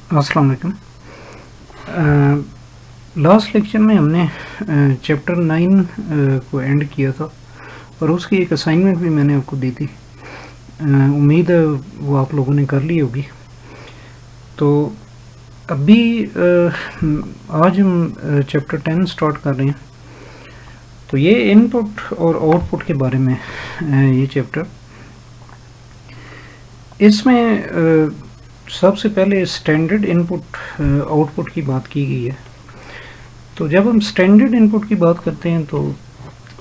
अस्सलाम वालेकुम। Last lecture में हमने चैप्टर 9 को एंड किया था और उसकी एक असाइनमेंट भी मैंने आपको दी थी। उम्मीद है वो आप लोगों ने कर ली होगी। तो अभी आज हम चैप्टर 10 स्टार्ट कर रहे हैं। तो ये इनपुट और आउटपुट के बारे में ये चैप्टर। इसमें सबसे पहले स्टैंडर्ड इनपुट आउटपुट की बात की गई है। तो जब हम स्टैंडर्ड इनपुट की बात करते हैं तो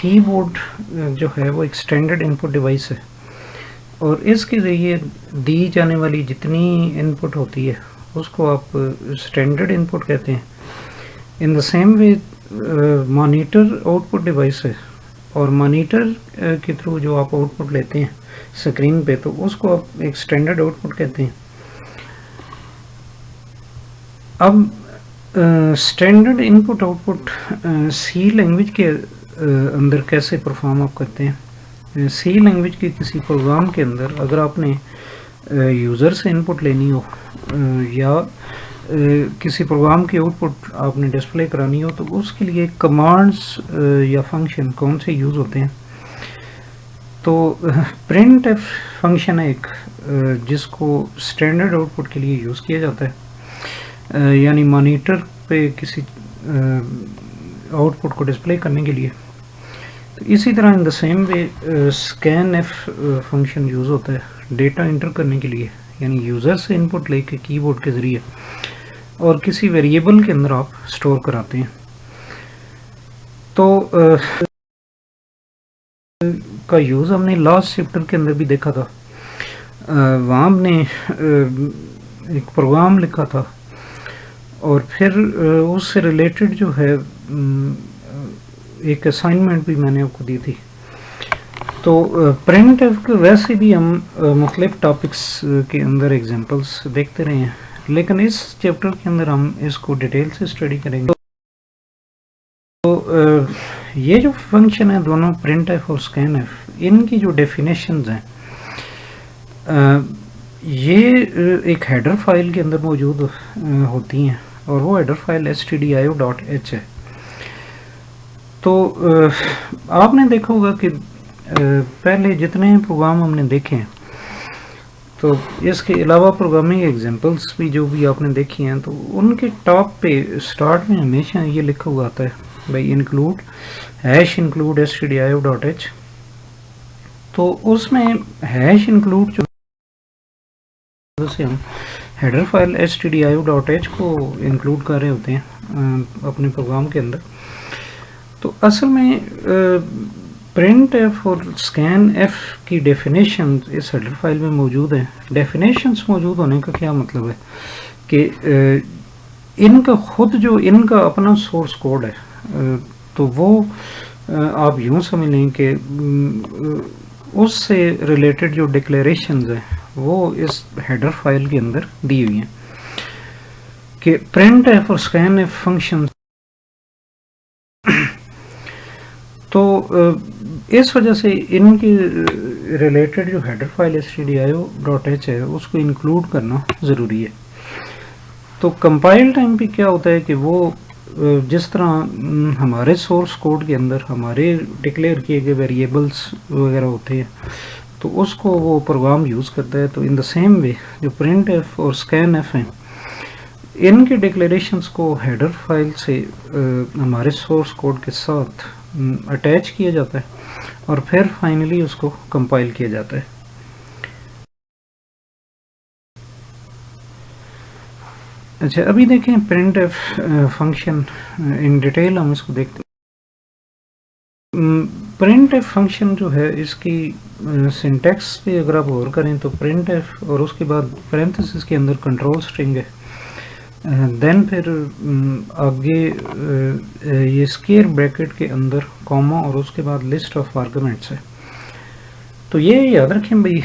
कीबोर्ड जो है वो एक स्टैंडर्ड इनपुट डिवाइस है और इसके ज़रिए दी जाने वाली जितनी इनपुट होती है उसको आप स्टैंडर्ड इनपुट कहते हैं। In the same way monitor output device है और मॉनिटर के थ्रू जो आप आउटपुट लेते हैं स्क्रीन पे तो उसको आप एक स्टैंडर्ड आउटपुट कहते हैं। अब standard input output C language के अंदर कैसे परफॉर्म आप करते हैं। सी लैंग्वेज के किसी प्रोग्राम के अंदर अगर आपने यूज़र से इनपुट लेनी हो या किसी प्रोग्राम की आउटपुट आपने डिस्प्ले करानी हो तो उसके लिए कमांड्स या फंक्शन कौन से यूज़ होते हैं। तो प्रिंट एफ फंक्शन है एक जिसको स्टैंडर्ड आउटपुट के लिए यूज़ किया जाता है, यानी मॉनिटर पे किसी आउटपुट को डिस्प्ले करने के लिए। तो इसी तरह in the same way scan F function use होता है डेटा इंटर करने के लिए, यानी यूज़र से इनपुट लेके कीबोर्ड के ज़रिए और किसी वेरिएबल के अंदर आप स्टोर कराते हैं। तो का यूज़ हमने लास्ट चैप्टर के अंदर भी देखा था। वहाँ हमने एक प्रोग्राम लिखा था और फिर उससे रिलेटेड जो है एक असाइनमेंट भी मैंने आपको दी थी। तो प्रिंट एफ के वैसे भी हम मुख्तलिफ टॉपिक्स के अंदर एग्जांपल्स देखते रहे हैं, लेकिन इस चैप्टर के अंदर हम इसको डिटेल से स्टडी करेंगे। तो ये जो फंक्शन है दोनों प्रिंट एफ और स्कैन एफ, इनकी जो डेफिनेशंस हैं ये एक हेडर फाइल के अंदर मौजूद होती हैं और वो हेडर फाइल stdio.h है। तो आपने देखा होगा कि पहले जितने प्रोग्राम हमने देखे हैं तो इसके अलावा प्रोग्रामिंग एग्जांपल्स भी जो भी आपने देखी हैं तो उनके टॉप पे स्टार्ट में हमेशा ये लिखा हुआ आता है भाई इंक्लूड #include stdio.h। तो उसमें #include जो से हम हेडर फाइल stdio.h को इंक्लूड कर रहे होते हैं अपने प्रोग्राम के अंदर। तो असल में प्रिंट एफ और स्कैन एफ की डेफिनेशन इस हेडर फाइल में मौजूद है। डेफिनेशंस मौजूद होने का क्या मतलब है कि इनका खुद जो इनका अपना सोर्स कोड है तो वो आप यूँ समझ लें कि उससे रिलेटेड जो डिक्लेरेशंस हैं वो इस हेडर फाइल के अंदर दी हुई हैं कि प्रिंट एफ और स्कैन एफ फंक्शन। तो इस वजह से इनके रिलेटेड जो हेडर फाइल stdio.h है उसको इंक्लूड करना ज़रूरी है। तो कंपाइल टाइम पे क्या होता है कि वो जिस तरह हमारे सोर्स कोड के अंदर हमारे डिक्लेयर किए गए वेरिएबल्स वगैरह होते हैं तो उसको वो प्रोग्राम यूज़ करता है। तो इन द सेम वे जो प्रिंट एफ और स्कैन एफ हैं इनके डिक्लेरेशंस को हेडर फाइल से हमारे सोर्स कोड के साथ अटैच किया जाता है और फिर फाइनली उसको कंपाइल किया जाता है। अच्छा, अभी देखें print F function in detail हम इसको देखते हैं। प्रिंट एफ फंक्शन जो है इसकी सिंटैक्स पे अगर आप गौर करें तो प्रिंट एफ और उसके बाद पैरेंथेसिस के अंदर कंट्रोल स्ट्रिंग है, देन फिर आगे ये स्क्वायर ब्रैकेट के अंदर कॉमा और उसके बाद लिस्ट ऑफ आर्गुमेंट्स है। तो ये याद रखें भाई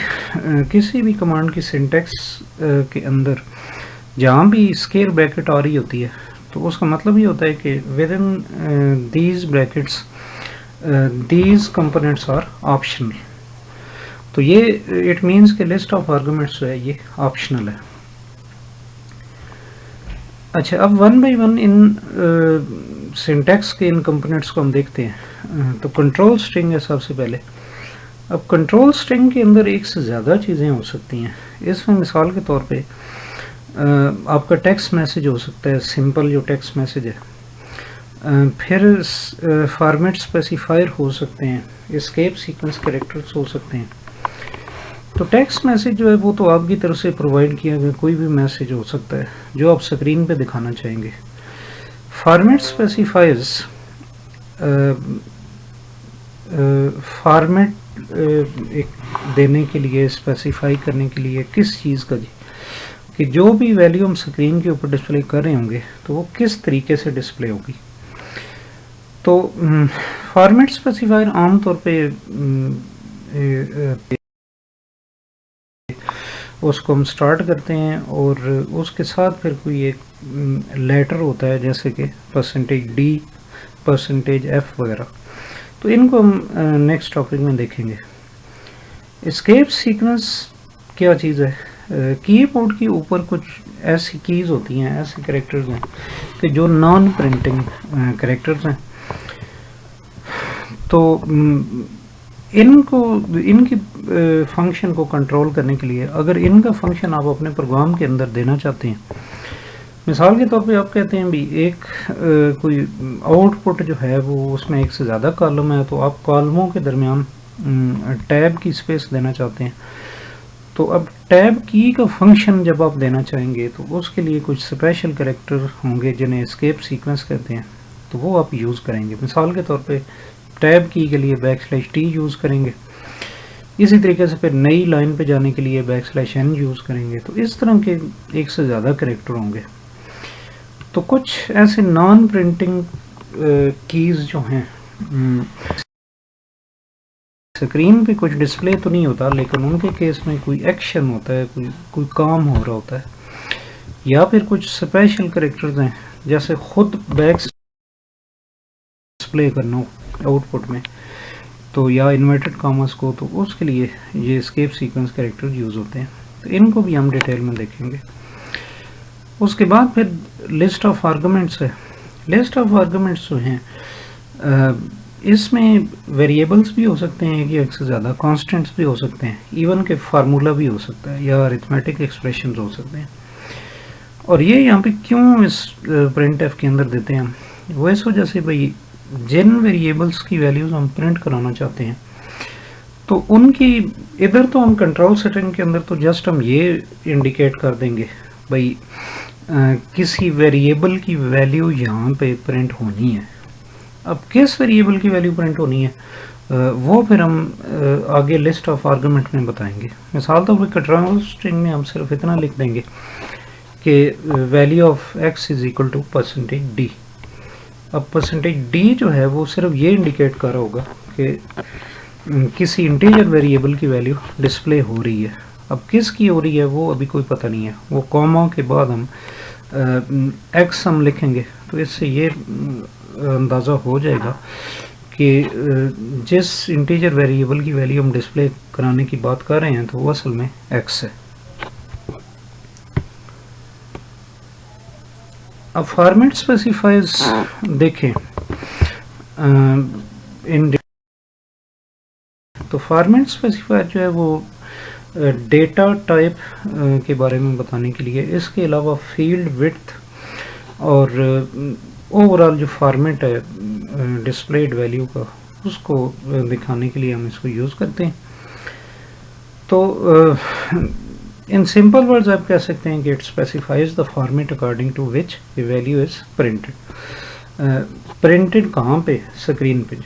किसी भी कमांड की सिंटैक्स के अंदर जहाँ भी स्क्वायर ब्रैकेट आ रही होती है तो उसका मतलब ये होता है कि within these brackets these components are optional. तो ये इट मीन्स कि लिस्ट ऑफ आर्गुमेंट्स जो है ये ऑप्शनल है। अच्छा, अब वन बाय वन इन सिंटैक्स के इन कंपोनेंट्स को हम देखते हैं। तो कंट्रोल स्ट्रिंग है सबसे पहले। अब कंट्रोल स्ट्रिंग के अंदर एक से ज़्यादा चीज़ें हो सकती हैं। इसमें मिसाल के तौर पे आपका टेक्स्ट मैसेज हो सकता है, सिंपल जो टेक्स्ट मैसेज है। फिर फॉर्मेट स्पेसिफायर हो सकते हैं, एस्केप सीक्वेंस कैरेक्टर्स हो सकते हैं। तो टेक्स्ट मैसेज जो है वो तो आपकी तरफ से प्रोवाइड किया गया कोई भी मैसेज हो सकता है जो आप स्क्रीन पे दिखाना चाहेंगे। फॉर्मेट स्पेसिफायर्स फॉर्मेट एक देने के लिए, स्पेसिफाई करने के लिए किस चीज़ का जी, कि जो भी वैल्यू हम स्क्रीन के ऊपर डिस्प्ले कर रहे होंगे तो वो किस तरीके से डिस्प्ले होगी। तो फॉर्मेट स्पेसिफायर आमतौर पे उसको हम स्टार्ट करते हैं और उसके साथ फिर कोई एक लेटर होता है जैसे कि %d, %f वगैरह। तो इनको हम नेक्स्ट टॉपिक में देखेंगे। एस्केप सीक्वेंस क्या चीज़ है? कीबोर्ड के ऊपर कुछ ऐसी कीज़ होती हैं, ऐसे कैरेक्टर्स हैं कि जो नॉन प्रिंटिंग कैरेक्टर्स हैं। तो इनकी फंक्शन को कंट्रोल करने के लिए अगर इनका फंक्शन आप अपने प्रोग्राम के अंदर देना चाहते हैं, मिसाल के तौर पे आप कहते हैं भी एक कोई आउटपुट जो है वो उसमें एक से ज़्यादा कॉलम है, तो आप कॉलमों के दरमियान टैब की स्पेस देना चाहते हैं। तो अब टैब की का फंक्शन जब आप देना चाहेंगे तो उसके लिए कुछ स्पेशल कैरेक्टर होंगे जिन्हें एस्केप सीक्वेंस कहते हैं, तो वो आप यूज़ करेंगे। मिसाल के तौर पे टैब की के लिए \t यूज़ करेंगे। इसी तरीके से फिर नई लाइन पे जाने के लिए \n यूज़ करेंगे। तो इस तरह के एक से ज़्यादा कैरेक्टर होंगे। तो कुछ ऐसे नॉन प्रिंटिंग कीज़ जो हैं, स्क्रीन पे कुछ डिस्प्ले तो नहीं होता लेकिन उनके केस में कोई एक्शन होता है, कोई काम हो रहा होता है, या फिर कुछ स्पेशल कैरेक्टर्स हैं जैसे खुद बैक डिस्प्ले करना हो आउटपुट में, तो या इन्वर्टेड कॉमर्स को, तो उसके लिए ये एस्केप सीक्वेंस कैरेक्टर यूज़ होते हैं। तो इनको भी हम डिटेल में देखेंगे। उसके बाद फिर लिस्ट ऑफ आर्गुमेंट्स है। लिस्ट ऑफ आर्गुमेंट्स जो हैं इसमें वेरिएबल्स भी हो सकते हैं कि एक से ज़्यादा, कांस्टेंट्स भी हो सकते हैं, इवन के फार्मूला भी हो सकता है या अरिथमेटिक एक्सप्रेशंस हो सकते हैं। और ये यहाँ पे क्यों इस प्रिंटफ के अंदर देते हैं, वो इस वजह से भाई जिन वेरिएबल्स की वैल्यूज़ हम प्रिंट कराना चाहते हैं तो उनकी इधर तो हम कंट्रोल सेटिंग के अंदर तो जस्ट हम ये इंडिकेट कर देंगे भाई किसी वेरिएबल की वैल्यू यहाँ पे प्रिंट होनी है। अब किस वेरिएबल की वैल्यू प्रिंट होनी है वो फिर हम आगे लिस्ट ऑफ आर्गुमेंट में बताएंगे। मिसाल तो कंट्रोल स्ट्रिंग में हम सिर्फ इतना लिख देंगे कि value of x is equal to %d। अब %d जो है वो सिर्फ ये इंडिकेट कर रहा होगा कि किसी इंटीजर वेरिएबल की वैल्यू डिस्प्ले हो रही है। अब किस की हो रही है वो अभी कोई पता नहीं है, वो कॉमा के बाद हम x हम लिखेंगे तो इससे ये अंदाज़ा हो जाएगा कि जिस इंटीजर वेरिएबल की वैल्यू हम डिस्प्ले कराने की बात कर रहे हैं तो वो असल में x है। अब फॉर्मेट स्पेसिफायर्स देखें तो फॉर्मेट स्पेसिफायर जो है वो डेटा टाइप के बारे में बताने के लिए, इसके अलावा फील्ड विड्थ और ओवरऑल जो फॉर्मेट है डिस्प्लेड वैल्यू का उसको दिखाने के लिए हम इसको यूज़ करते हैं। तो इन सिंपल वर्ड्स आप कह सकते हैं कि it specifies the format according to which the value is printed. Printed कहाँ पे? स्क्रीन पे।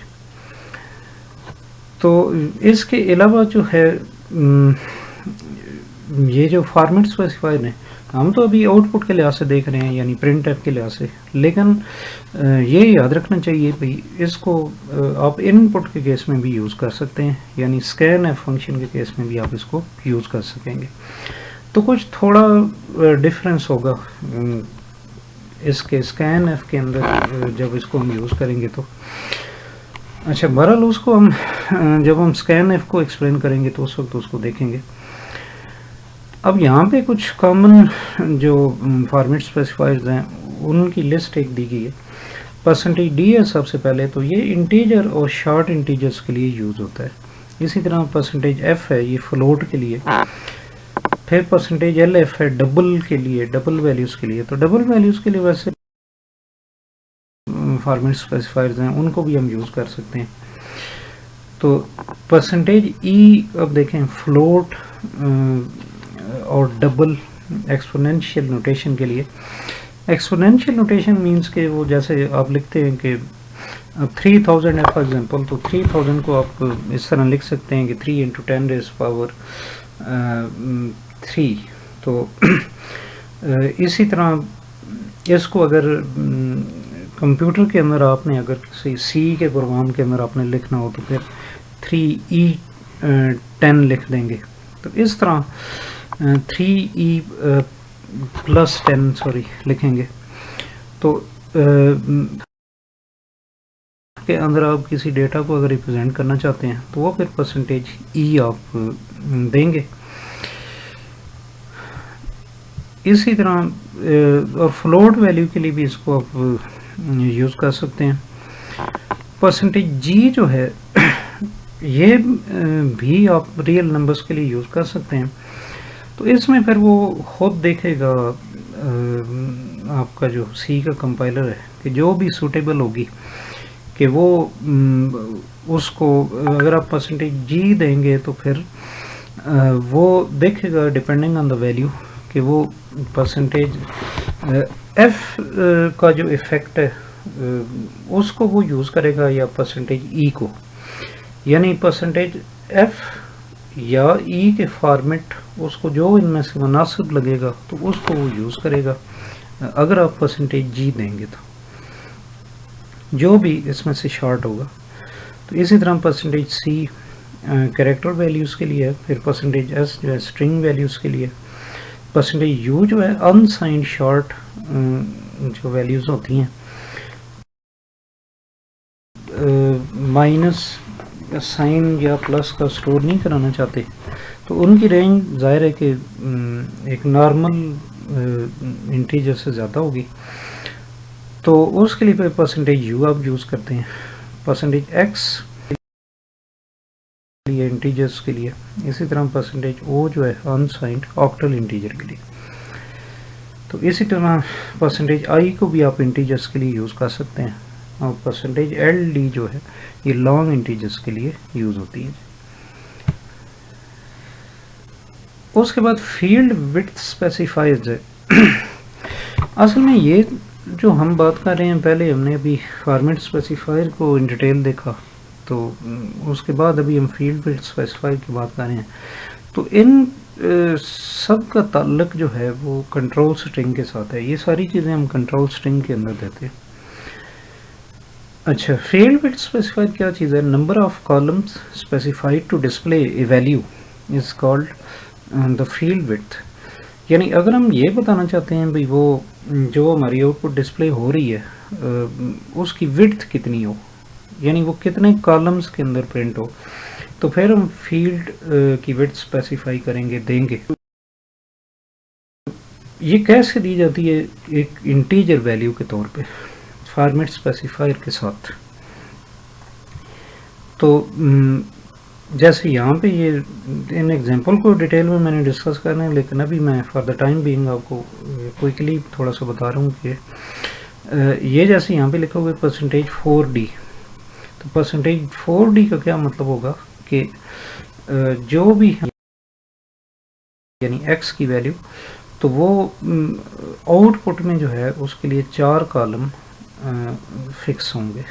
तो इसके अलावा जो है ये जो फॉर्मेट स्पेसिफायर है, हम तो अभी आउटपुट के लिहाज से देख रहे हैं यानी प्रिंट एफ के लिहाज से, लेकिन ये याद रखना चाहिए भाई इसको आप इनपुट के केस में भी यूज़ कर सकते हैं, यानी स्कैन एफ फंक्शन के केस में भी आप इसको यूज़ कर सकेंगे। तो कुछ थोड़ा डिफरेंस होगा इसके स्कैन एफ के अंदर जब इसको हम यूज़ करेंगे तो। अच्छा, बहरहाल उसको हम जब हम स्कैन एफ को एक्सप्लेन करेंगे तो उस वक्त उसको देखेंगे। अब यहाँ पे कुछ कॉमन जो फॉर्मेट स्पेसिफायर्स हैं उनकी लिस्ट एक दी गई है। परसेंटेज डी है सबसे पहले, तो ये इंटीजर और शॉर्ट इंटीजर्स के लिए यूज़ होता है। इसी तरह परसेंटेज एफ है, ये फ्लोट के लिए। फिर परसेंटेज एल एफ है डबल के लिए, डबल वैल्यूज़ के लिए। तो डबल वैल्यूज़ के लिए वैसे फॉर्मेट स्पेसिफायर्स हैं, उनको भी हम यूज़ कर सकते हैं। तो परसेंटेज ई, अब देखें फ्लोट और डबल एक्सपोनेंशियल नोटेशन के लिए। एक्सपोनेंशियल नोटेशन मींस के वो जैसे आप लिखते हैं कि 3000 है फॉर एग्जांपल, तो 3000 को आप इस तरह लिख सकते हैं कि 3 × 10 रेज़ पावर 3। तो इसी तरह इसको अगर कंप्यूटर के अंदर आपने अगर किसी सी के प्रोग्राम के अंदर आपने लिखना हो तो फिर 3E10 लिख देंगे। तो इस तरह 3E + 10 लिखेंगे। तो के अंदर आप किसी डेटा को अगर रिप्रेजेंट करना चाहते हैं तो वो फिर परसेंटेज ई आप देंगे। इसी तरह और फ्लोट वैल्यू के लिए भी इसको आप यूज़ कर सकते हैं। परसेंटेज जी जो है ये भी आप रियल नंबर्स के लिए यूज़ कर सकते हैं। तो इसमें फिर वो खुद देखेगा आपका जो सी का कंपाइलर है कि जो भी सूटेबल होगी कि वो उसको अगर आप परसेंटेज जी देंगे तो फिर वो देखेगा डिपेंडिंग ऑन द वैल्यू कि वो परसेंटेज एफ का जो इफ़ेक्ट है उसको वो यूज़ करेगा या परसेंटेज ई को, यानी परसेंटेज एफ या ई के फॉर्मेट उसको जो इनमें से मुनासिब लगेगा तो उसको वो यूज़ करेगा अगर आप परसेंटेज जी देंगे तो, जो भी इसमें से शॉर्ट होगा। तो इसी तरह परसेंटेज सी कैरेक्टर वैल्यूज़ के लिए है, फिर परसेंटेज एस जो है स्ट्रिंग वैल्यूज़ के लिए, परसेंटेज यू जो है अनसाइंड शॉर्ट जो वैल्यूज़ होती हैं, माइनस साइन या प्लस का स्टोर नहीं कराना चाहते तो उनकी रेंज ज़ाहिर है कि एक नॉर्मल इंटीजर से ज़्यादा होगी, तो उसके लिए फिर परसेंटेज यू आप यूज़ करते हैं। परसेंटेज एक्स लिए इंटीजर्स के लिए, इसी तरह परसेंटेज ओ जो है अनसाइंड ऑक्टल इंटीजर के लिए। तो इसी तरह परसेंटेज आई को भी आप इंटीजर्स के लिए यूज़ कर सकते हैं, और परसेंटेज एल डी जो है ये लॉन्ग इंटीजर्स के लिए यूज़ होती है। उसके बाद फील्ड विड्थ स्पेसिफायर्स है। असल में ये जो हम बात कर रहे हैं, पहले हमने अभी फॉर्मेट स्पेसिफायर को इन डिटेल देखा, तो उसके बाद अभी हम फील्ड विड्थ स्पेसिफायर की बात कर रहे हैं। तो इन सब का ताल्लुक जो है वो कंट्रोल स्ट्रिंग के साथ है। ये सारी चीज़ें हम कंट्रोल स्ट्रिंग के अंदर देते हैं। अच्छा, फील्ड विड्थ स्पेसिफायर क्या चीज़ है? Number of columns specified to display a value is called the field width. यानी अगर हम ये बताना चाहते हैं भाई वो जो हमारी आउटपुट डिस्प्ले हो रही है उसकी विड्थ कितनी हो, यानी वो कितने कॉलम्स के अंदर प्रिंट हो, तो फिर हम फील्ड की विड्थ स्पेसिफाई करेंगे, देंगे। ये कैसे दी जाती है? एक इंटीजर वैल्यू के तौर पे फॉर्मेट स्पेसिफायर के साथ। तो जैसे यहाँ पे ये इन एग्जांपल को डिटेल में मैंने डिस्कस करना है, लेकिन अभी मैं फॉर द टाइम बीइंग आपको क्विकली थोड़ा सा बता रहा हूँ कि ये जैसे यहाँ पे लिखा हुआ है परसेंटेज 4D। तो परसेंटेज 4D का क्या मतलब होगा कि जो भी यानी x की वैल्यू, तो वो आउटपुट में जो है उसके लिए 4 कॉलम फिक्स होंगे,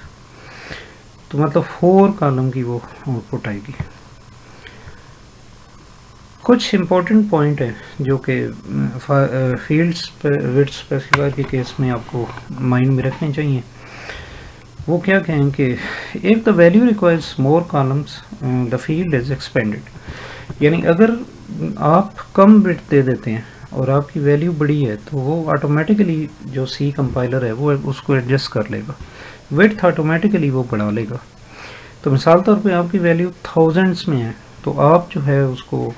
तो मतलब 4 कॉलम की वो आउटपुट आएगी। कुछ इम्पोर्टेंट पॉइंट है जो कि फील्ड विड्थ स्पेसिफायर के केस में आपको माइंड में रखने चाहिए। वो क्या कहें कि if the value requires more columns the field is expanded. यानी अगर आप कम विड्थ दे देते हैं और आपकी वैल्यू बड़ी है तो वो ऑटोमेटिकली जो सी कंपाइलर है वो उसको एडजस्ट कर लेगा, विड्थ ऑटोमेटिकली वो बढ़ा लेगा। तो मिसाल तौर पे आपकी वैल्यू थाउजेंड्स में है तो आप जो है उसको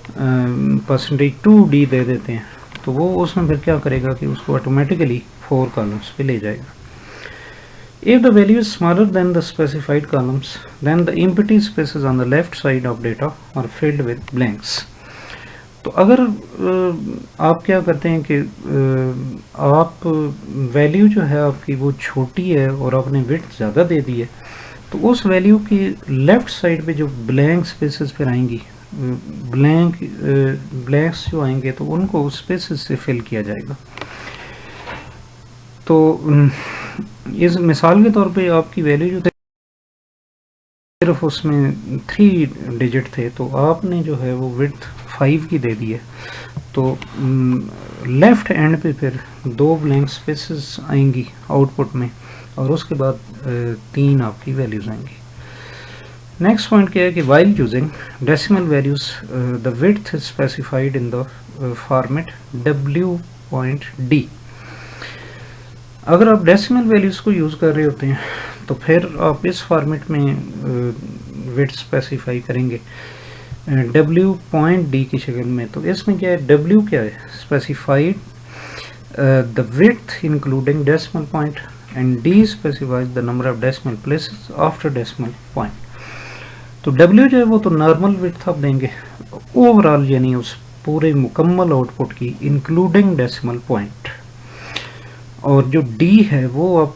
%2d दे देते हैं, तो वो उसमें फिर क्या करेगा कि उसको ऑटोमेटिकली 4 कॉलम्स पे ले जाएगा। If the value is smaller than the specified columns, then the empty spaces on the left side of data are filled with blanks. तो अगर आप क्या करते हैं कि आप वैल्यू जो है आपकी वो छोटी है और आपने विड्थ ज़्यादा दे दी है, तो उस वैल्यू की लेफ़्ट साइड पे जो ब्लैंक स्पेसेस फिर आएंगी, ब्लैंक्स जो आएंगे तो उनको स्पेसेस से फिल किया जाएगा। तो इस मिसाल के तौर पे आपकी वैल्यू जो सिर्फ उसमें 3 डिजिट थे, तो आपने जो है वो विड्थ 5 की दे दी है, तो लेफ़्ट एंड पे फिर 2 ब्लैंक स्पेसेस आएंगी आउटपुट में, और उसके बाद 3 आपकी वैल्यूज़ आएंगी। नेक्स्ट पॉइंट क्या है कि while using decimal values the width is specified in the format w.d। अगर आप डेसिमल वैल्यूज़ को यूज़ कर रहे होते हैं तो फिर आप इस फॉर्मेट में विड्थ स्पेसिफाई करेंगे w.d की शक्ल में। तो इसमें क्या है, w क्या है, specified the width including decimal point, and d specifies the number of decimal places after decimal point. तो w जो है वो तो नॉर्मल विड्थ आप देंगे ओवरऑल, यानी उस पूरे मुकम्मल आउटपुट की इंक्लूडिंग डेसिमल पॉइंट, और जो d है वो आप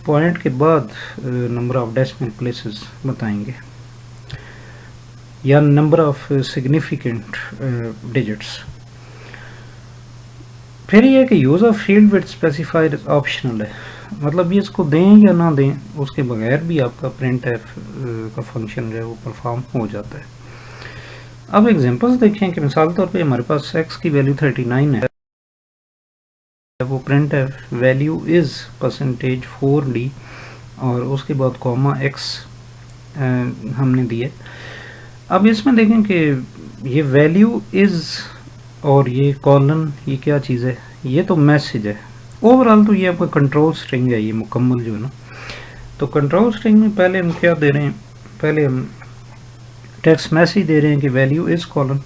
पॉइंट के बाद नंबर ऑफ डेसिमल प्लेसेस बताएंगे या नंबर ऑफ सिग्निफिकेंट डिजिट्स। फिर ये कि use of field width specifier optional है, मतलब ये इसको दें या ना दें उसके बगैर भी आपका प्रिंट एफ का फंक्शन जो है वो परफॉर्म हो जाता है। अब एग्जांपल्स देखें कि मिसाल तौर पे हमारे पास x की वैल्यू 39 है, वो print F value is %4d और उसके बाद कॉमा x हमने दिए। अब इसमें देखें कि ये वैल्यू इज़ और ये कॉलन, ये क्या चीज़ है, ये तो मैसेज है। ओवरऑल तो ये आपका कंट्रोल स्ट्रिंग है, ये मुकम्मल जो है ना। तो कंट्रोल स्ट्रिंग में पहले हम क्या दे रहे हैं, पहले हम टेक्स्ट मैसेज दे रहे हैं कि वैल्यू इज़ कॉलन,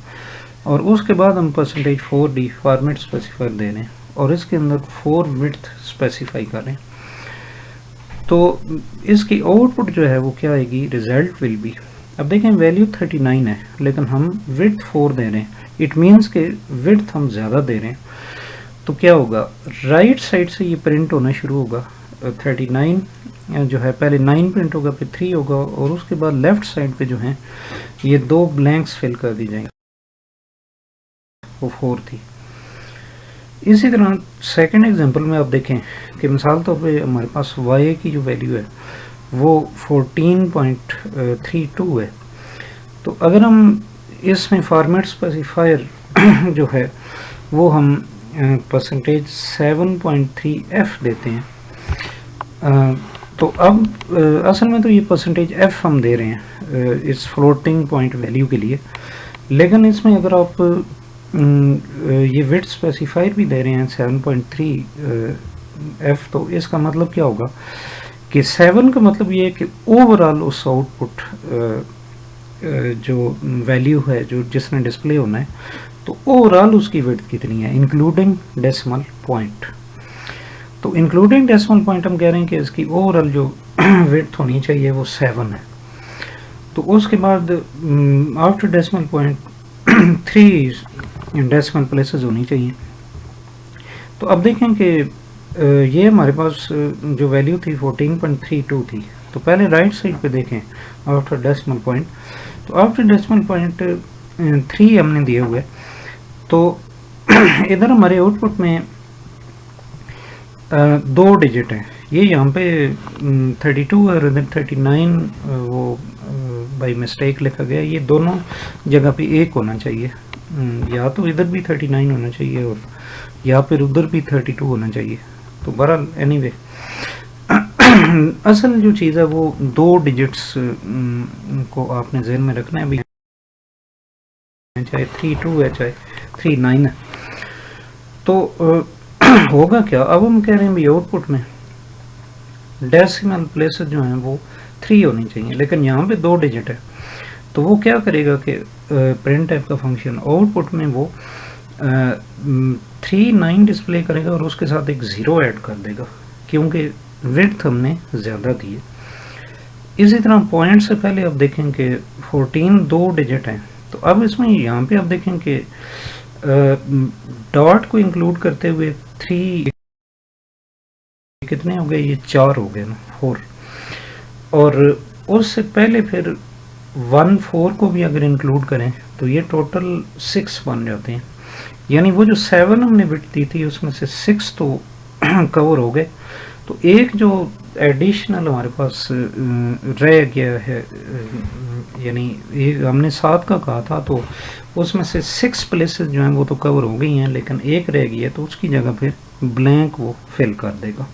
और उसके बाद हम %4d फॉर्मेट स्पेसिफायर दे रहे हैं और इसके अंदर 4 विड्थ स्पेसिफाई कर रहे हैं। तो इसकी आउटपुट जो है वो क्या आएगी, रिजल्ट विल बी। अब देखें वैल्यू 39 है लेकिन हम विड्थ 4 दे रहे हैं, इट मीन्स के विड्थ हम ज़्यादा दे रहे हैं। तो क्या होगा, राइट साइड से ये प्रिंट होना शुरू होगा, 39 जो है पहले 9 प्रिंट होगा, फिर 3 होगा, और उसके बाद लेफ्ट साइड पे जो है ये 2 ब्लैंक्स फिल कर दी जाएंगे, वो 4 थी। इसी तरह सेकंड एग्जांपल में आप देखें कि मिसाल तौर पे हमारे पास y की जो वैल्यू है वो 14.32 है। तो अगर हम इसमें फॉर्मेट स्पेसिफायर जो है वो हम %7.3f देते हैं, तो अब असल में तो ये %f हम दे रहे हैं इस फ्लोटिंग पॉइंट वैल्यू के लिए, लेकिन इसमें अगर आप ये विड्थ स्पेसिफायर भी दे रहे हैं 7.3f, तो इसका मतलब क्या होगा कि 7 का मतलब ये है कि ओवरऑल उस आउटपुट जो वैल्यू है जो जिसने डिस्प्ले होना है, तो ओवरऑल उसकी विड्थ कितनी है इंक्लूडिंग डेसिमल पॉइंट। तो इंक्लूडिंग डेसिमल पॉइंट हम कह रहे हैं कि इसकी ओवरऑल जो विड्थ होनी चाहिए वो 7 है। तो उसके बाद after decimal point 3 decimal places होनी चाहिए। तो अब देखें कि ये हमारे पास जो वैल्यू थी 14.32 थी, तो पहले राइट साइड पे देखें आफ्टर डेसिमल पॉइंट, तो आफ्टर डेसिमल पॉइंट 3 हमने दिए हुए, तो इधर हमारे आउटपुट में 2 डिजिट हैं, ये यहाँ पे 32 और इधर 39 वो बाई मिस्टेक लिखा गया, ये दोनों जगह पे 1 होना चाहिए, या तो इधर भी 39 होना चाहिए और या फिर उधर भी 32 होना चाहिए। तो बहरहाल एनीवे असल जो चीज़ है वो 2 डिजिट्स को आपने जहन में रखना है, चाहे 32 है चाहे 39 है। तो होगा क्या, अब हम कह रहे हैं भाई आउटपुट में डेसिमल प्लेसेस जो हैं वो 3 होनी चाहिए, लेकिन यहाँ पे 2 डिजिट है। तो वो क्या करेगा कि प्रिंट टाइप का फंक्शन आउटपुट में वो 3 9 डिस्प्ले करेगा और उसके साथ एक 0 ऐड कर देगा, क्योंकि विड्थ हमने ज़्यादा दी है। इसी तरह पॉइंट से पहले आप देखें कि 14 2 डिजिट हैं, तो अब इसमें यहाँ पे आप देखें कि डॉट को इंक्लूड करते हुए 3 कितने हो गए, ये 4 हो गए ना, 4, और उससे पहले फिर 1 4 को भी अगर इंक्लूड करें तो ये टोटल 6 बन जाते हैं। यानी वो जो 7 हमने बिट दी थी उसमें से 6 तो कवर हो गए, तो एक जो एडिशनल हमारे पास रह गया है, यानी ये हमने 7 का कहा था, तो उसमें से 6 प्लेसेस जो हैं वो तो कवर हो गई हैं, लेकिन एक रह गई है, तो उसकी जगह फिर ब्लैंक वो फिल कर देगा।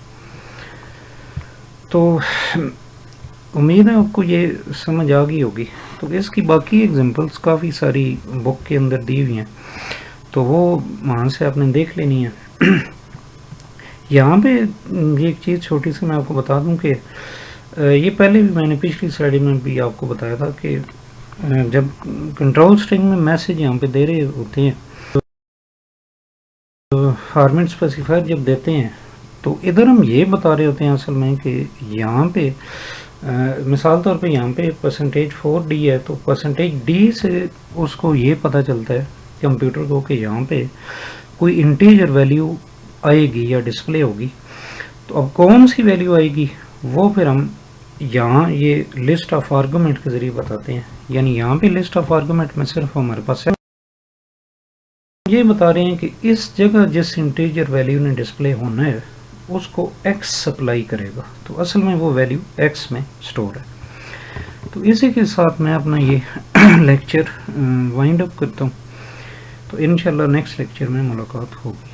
तो उम्मीद है आपको ये समझ आ गई होगी। तो इसकी बाकी एग्जांपल्स काफ़ी सारी बुक के अंदर दी हुई हैं, तो वो वहाँ से आपने देख लेनी है। यहाँ पे ये एक चीज़ छोटी सी मैं आपको बता दूं कि ये पहले भी मैंने पिछली स्लाइड में भी आपको बताया था कि जब कंट्रोल स्ट्रिंग में मैसेज यहाँ पे दे रहे होते हैं, तो फॉर्मेट स्पेसिफायर जब देते हैं, तो इधर हम ये बता रहे होते हैं असल में कि यहाँ पे मिसाल तौर पे यहाँ पे %4d है, तो %d से उसको ये पता चलता है कंप्यूटर को कि यहाँ पे कोई इंटीजर वैल्यू आएगी या डिस्प्ले होगी। तो अब कौन सी वैल्यू आएगी वो फिर हम यहाँ ये लिस्ट ऑफ आर्गूमेंट के ज़रिए बताते हैं। यानी यहाँ पे लिस्ट ऑफ आर्गूमेंट में सिर्फ हमारे पास है, ये बता रहे हैं कि इस जगह जिस इंटीजर वैल्यू ने डिस्प्ले होना है उसको x सप्लाई करेगा, तो असल में वो वैल्यू x में स्टोर है। तो इसी के साथ मैं अपना ये लेक्चर वाइंड अप करता हूँ, तो इंशाल्लाह नेक्स्ट लेक्चर में मुलाकात होगी।